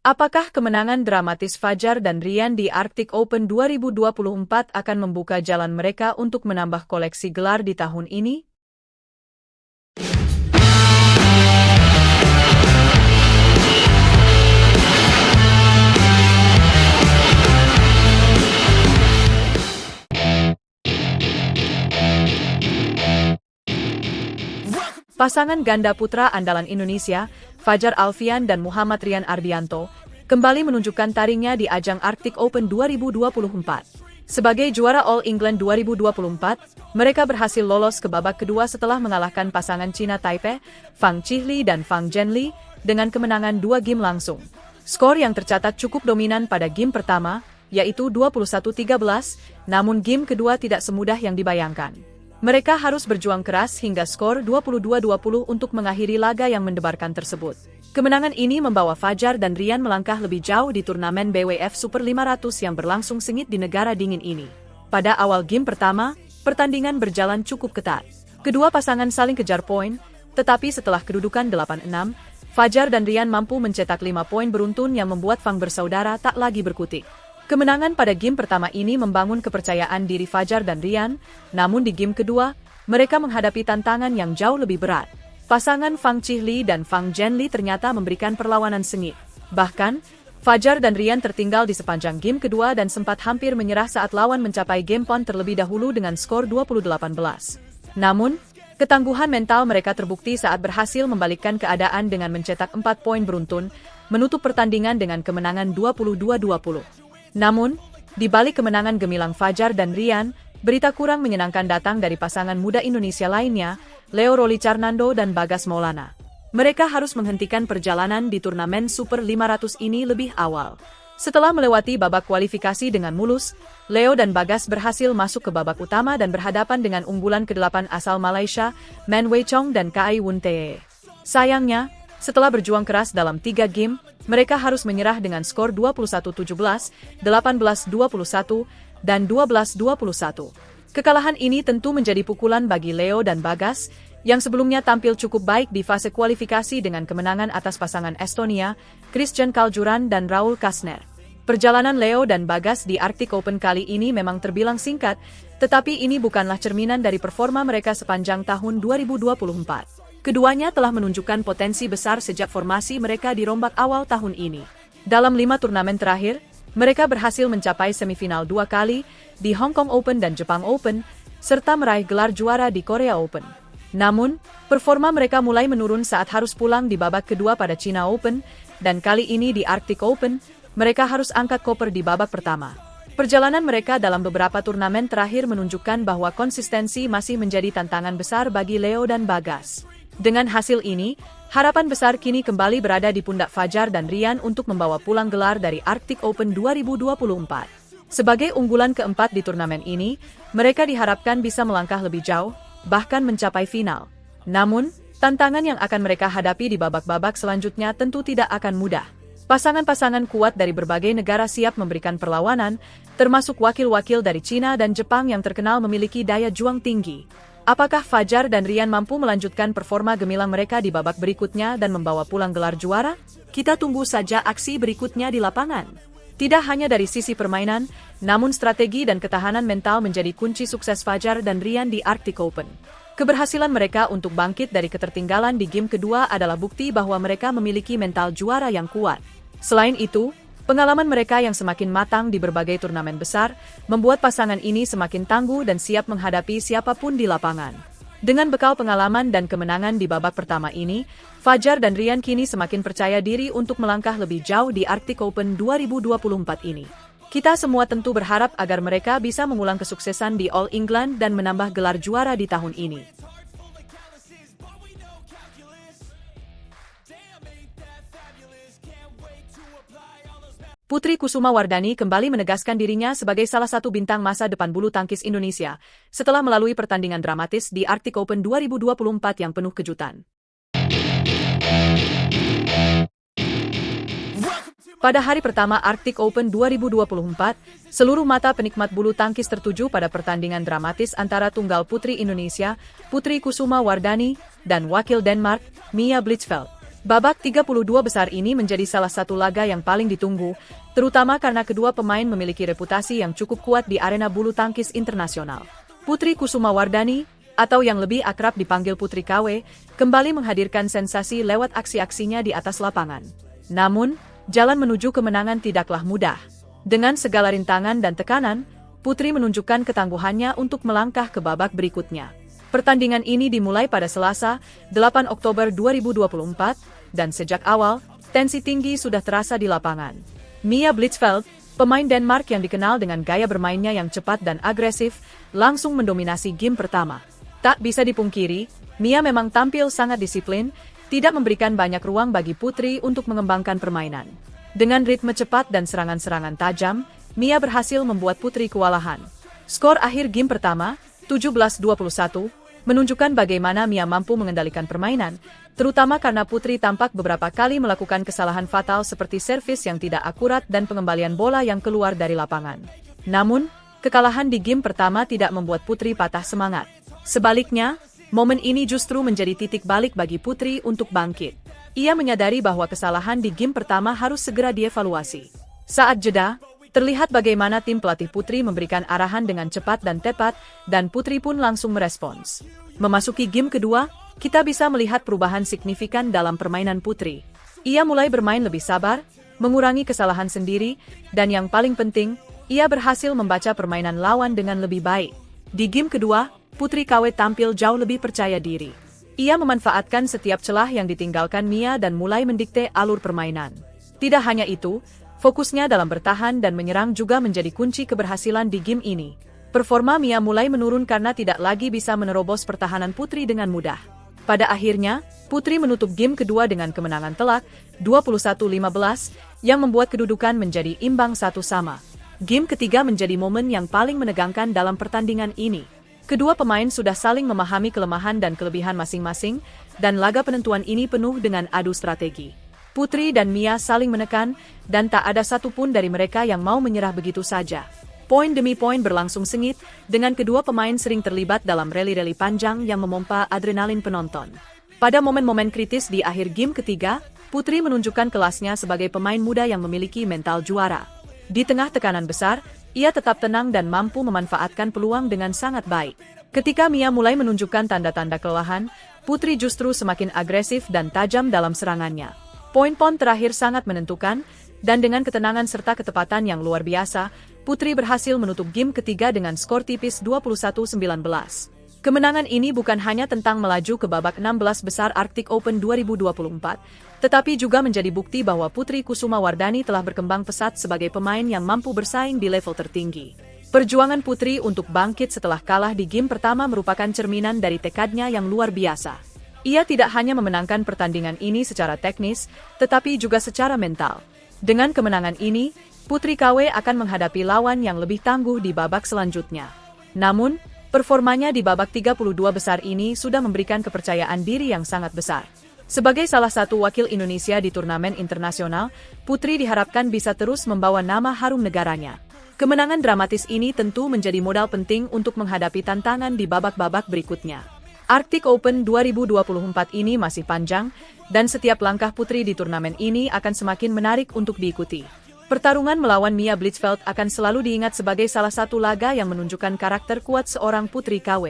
Apakah kemenangan dramatis Fajar dan Ryan di Arctic Open 2024 akan membuka jalan mereka untuk menambah koleksi gelar di tahun ini? Pasangan ganda putra andalan Indonesia, Fajar Alfian dan Muhammad Rian Ardianto, kembali menunjukkan taringnya di ajang Arctic Open 2024. Sebagai juara All England 2024, mereka berhasil lolos ke babak kedua setelah mengalahkan pasangan Cina Taipei, Fang Qihli dan Fang Zhenli, dengan kemenangan 2 game langsung. Skor yang tercatat cukup dominan pada game pertama, yaitu 21-13, namun game kedua tidak semudah yang dibayangkan. Mereka harus berjuang keras hingga skor 22-20 untuk mengakhiri laga yang mendebarkan tersebut. Kemenangan ini membawa Fajar dan Ryan melangkah lebih jauh di turnamen BWF Super 500 yang berlangsung sengit di negara dingin ini. Pada awal game pertama, pertandingan berjalan cukup ketat. Kedua pasangan saling kejar poin, tetapi setelah kedudukan 8-6, Fajar dan Ryan mampu mencetak 5 poin beruntun yang membuat Fang bersaudara tak lagi berkutik. Kemenangan pada game pertama ini membangun kepercayaan diri Fajar dan Ryan, namun di game kedua, mereka menghadapi tantangan yang jauh lebih berat. Pasangan Fang Qihli dan Fang Zhenli ternyata memberikan perlawanan sengit. Bahkan, Fajar dan Ryan tertinggal di sepanjang game kedua dan sempat hampir menyerah saat lawan mencapai game point terlebih dahulu dengan skor 20-18. Namun, ketangguhan mental mereka terbukti saat berhasil membalikkan keadaan dengan mencetak 4 poin beruntun, menutup pertandingan dengan kemenangan 22-20. Namun, di balik kemenangan gemilang Fajar dan Ryan, berita kurang menyenangkan datang dari pasangan muda Indonesia lainnya, Leo Rolicarnando dan Bagas Maulana. Mereka harus menghentikan perjalanan di turnamen Super 500 ini lebih awal. Setelah melewati babak kualifikasi dengan mulus, Leo dan Bagas berhasil masuk ke babak utama dan berhadapan dengan unggulan ke-8 asal Malaysia, Man Wei Chong dan Kai Wun Tee. Sayangnya, setelah berjuang keras dalam 3 game, mereka harus menyerah dengan skor 21-17, 18-21, dan 12-21. Kekalahan ini tentu menjadi pukulan bagi Leo dan Bagas, yang sebelumnya tampil cukup baik di fase kualifikasi dengan kemenangan atas pasangan Estonia, Christian Kaljuran dan Raul Kasner. Perjalanan Leo dan Bagas di Arctic Open kali ini memang terbilang singkat, tetapi ini bukanlah cerminan dari performa mereka sepanjang tahun 2024. Keduanya telah menunjukkan potensi besar sejak formasi mereka dirombak awal tahun ini. Dalam 5 turnamen terakhir, mereka berhasil mencapai semifinal 2 kali di Hong Kong Open dan Jepang Open, serta meraih gelar juara di Korea Open. Namun, performa mereka mulai menurun saat harus pulang di babak kedua pada China Open, dan kali ini di Arctic Open, mereka harus angkat koper di babak pertama. Perjalanan mereka dalam beberapa turnamen terakhir menunjukkan bahwa konsistensi masih menjadi tantangan besar bagi Leo dan Bagas. Dengan hasil ini, harapan besar kini kembali berada di pundak Fajar dan Ryan untuk membawa pulang gelar dari Arctic Open 2024. Sebagai unggulan keempat di turnamen ini, mereka diharapkan bisa melangkah lebih jauh, bahkan mencapai final. Namun, tantangan yang akan mereka hadapi di babak-babak selanjutnya tentu tidak akan mudah. Pasangan-pasangan kuat dari berbagai negara siap memberikan perlawanan, termasuk wakil-wakil dari Cina dan Jepang yang terkenal memiliki daya juang tinggi. Apakah Fajar dan Ryan mampu melanjutkan performa gemilang mereka di babak berikutnya dan membawa pulang gelar juara? Kita tunggu saja aksi berikutnya di lapangan. Tidak hanya dari sisi permainan, namun strategi dan ketahanan mental menjadi kunci sukses Fajar dan Ryan di Arctic Open. Keberhasilan mereka untuk bangkit dari ketertinggalan di game kedua adalah bukti bahwa mereka memiliki mental juara yang kuat. Selain itu, pengalaman mereka yang semakin matang di berbagai turnamen besar, membuat pasangan ini semakin tangguh dan siap menghadapi siapapun di lapangan. Dengan bekal pengalaman dan kemenangan di babak pertama ini, Fajar dan Ryan kini semakin percaya diri untuk melangkah lebih jauh di Arctic Open 2024 ini. Kita semua tentu berharap agar mereka bisa mengulang kesuksesan di All England dan menambah gelar juara di tahun ini. Putri Kusuma Wardani kembali menegaskan dirinya sebagai salah satu bintang masa depan bulu tangkis Indonesia, setelah melalui pertandingan dramatis di Arctic Open 2024 yang penuh kejutan. Pada hari pertama Arctic Open 2024, seluruh mata penikmat bulu tangkis tertuju pada pertandingan dramatis antara tunggal putri Indonesia, Putri Kusuma Wardani, dan wakil Denmark, Mia Blichfeldt. Babak 32 besar ini menjadi salah satu laga yang paling ditunggu, terutama karena kedua pemain memiliki reputasi yang cukup kuat di arena bulu tangkis internasional. Putri Kusumawardhani, atau yang lebih akrab dipanggil Putri KW, kembali menghadirkan sensasi lewat aksi-aksinya di atas lapangan. Namun, jalan menuju kemenangan tidaklah mudah. Dengan segala rintangan dan tekanan, Putri menunjukkan ketangguhannya untuk melangkah ke babak berikutnya. Pertandingan ini dimulai pada Selasa, 8 Oktober 2024, dan sejak awal, tensi tinggi sudah terasa di lapangan. Mia Blitzfeldt, pemain Denmark yang dikenal dengan gaya bermainnya yang cepat dan agresif, langsung mendominasi game pertama. Tak bisa dipungkiri, Mia memang tampil sangat disiplin, tidak memberikan banyak ruang bagi Putri untuk mengembangkan permainan. Dengan ritme cepat dan serangan-serangan tajam, Mia berhasil membuat Putri kewalahan. Skor akhir game pertama, 17-21, menunjukkan bagaimana Mia mampu mengendalikan permainan, terutama karena Putri tampak beberapa kali melakukan kesalahan fatal seperti servis yang tidak akurat dan pengembalian bola yang keluar dari lapangan. Namun, kekalahan di game pertama tidak membuat Putri patah semangat. Sebaliknya, momen ini justru menjadi titik balik bagi Putri untuk bangkit. Ia menyadari bahwa kesalahan di game pertama harus segera dievaluasi. Saat jeda, terlihat bagaimana tim pelatih Putri memberikan arahan dengan cepat dan tepat, dan Putri pun langsung merespons. Memasuki game kedua, kita bisa melihat perubahan signifikan dalam permainan Putri. Ia mulai bermain lebih sabar, mengurangi kesalahan sendiri, dan yang paling penting, ia berhasil membaca permainan lawan dengan lebih baik. Di game kedua, Putri KW tampil jauh lebih percaya diri. Ia memanfaatkan setiap celah yang ditinggalkan Mia dan mulai mendikte alur permainan. Tidak hanya itu, fokusnya dalam bertahan dan menyerang juga menjadi kunci keberhasilan di game ini. Performa Mia mulai menurun karena tidak lagi bisa menerobos pertahanan Putri dengan mudah. Pada akhirnya, Putri menutup game kedua dengan kemenangan telak, 21-15, yang membuat kedudukan menjadi imbang 1-1. Game ketiga menjadi momen yang paling menegangkan dalam pertandingan ini. Kedua pemain sudah saling memahami kelemahan dan kelebihan masing-masing, dan laga penentuan ini penuh dengan adu strategi. Putri dan Mia saling menekan, dan tak ada satupun dari mereka yang mau menyerah begitu saja. Poin demi poin berlangsung sengit, dengan kedua pemain sering terlibat dalam rally-rally panjang yang memompa adrenalin penonton. Pada momen-momen kritis di akhir game ketiga, Putri menunjukkan kelasnya sebagai pemain muda yang memiliki mental juara. Di tengah tekanan besar, ia tetap tenang dan mampu memanfaatkan peluang dengan sangat baik. Ketika Mia mulai menunjukkan tanda-tanda kelelahan, Putri justru semakin agresif dan tajam dalam serangannya. Poin-poin terakhir sangat menentukan, dan dengan ketenangan serta ketepatan yang luar biasa, Putri berhasil menutup game ketiga dengan skor tipis 21-19. Kemenangan ini bukan hanya tentang melaju ke babak 16 besar Arctic Open 2024, tetapi juga menjadi bukti bahwa Putri Kusumawardhani telah berkembang pesat sebagai pemain yang mampu bersaing di level tertinggi. Perjuangan Putri untuk bangkit setelah kalah di game pertama merupakan cerminan dari tekadnya yang luar biasa. Ia tidak hanya memenangkan pertandingan ini secara teknis, tetapi juga secara mental. Dengan kemenangan ini, Putri KW akan menghadapi lawan yang lebih tangguh di babak selanjutnya. Namun, performanya di babak 32 besar ini sudah memberikan kepercayaan diri yang sangat besar. Sebagai salah satu wakil Indonesia di turnamen internasional, Putri diharapkan bisa terus membawa nama harum negaranya. Kemenangan dramatis ini tentu menjadi modal penting untuk menghadapi tantangan di babak-babak berikutnya. Arctic Open 2024 ini masih panjang, dan setiap langkah Putri di turnamen ini akan semakin menarik untuk diikuti. Pertarungan melawan Mia Blitzfeldt akan selalu diingat sebagai salah satu laga yang menunjukkan karakter kuat seorang Putri KW.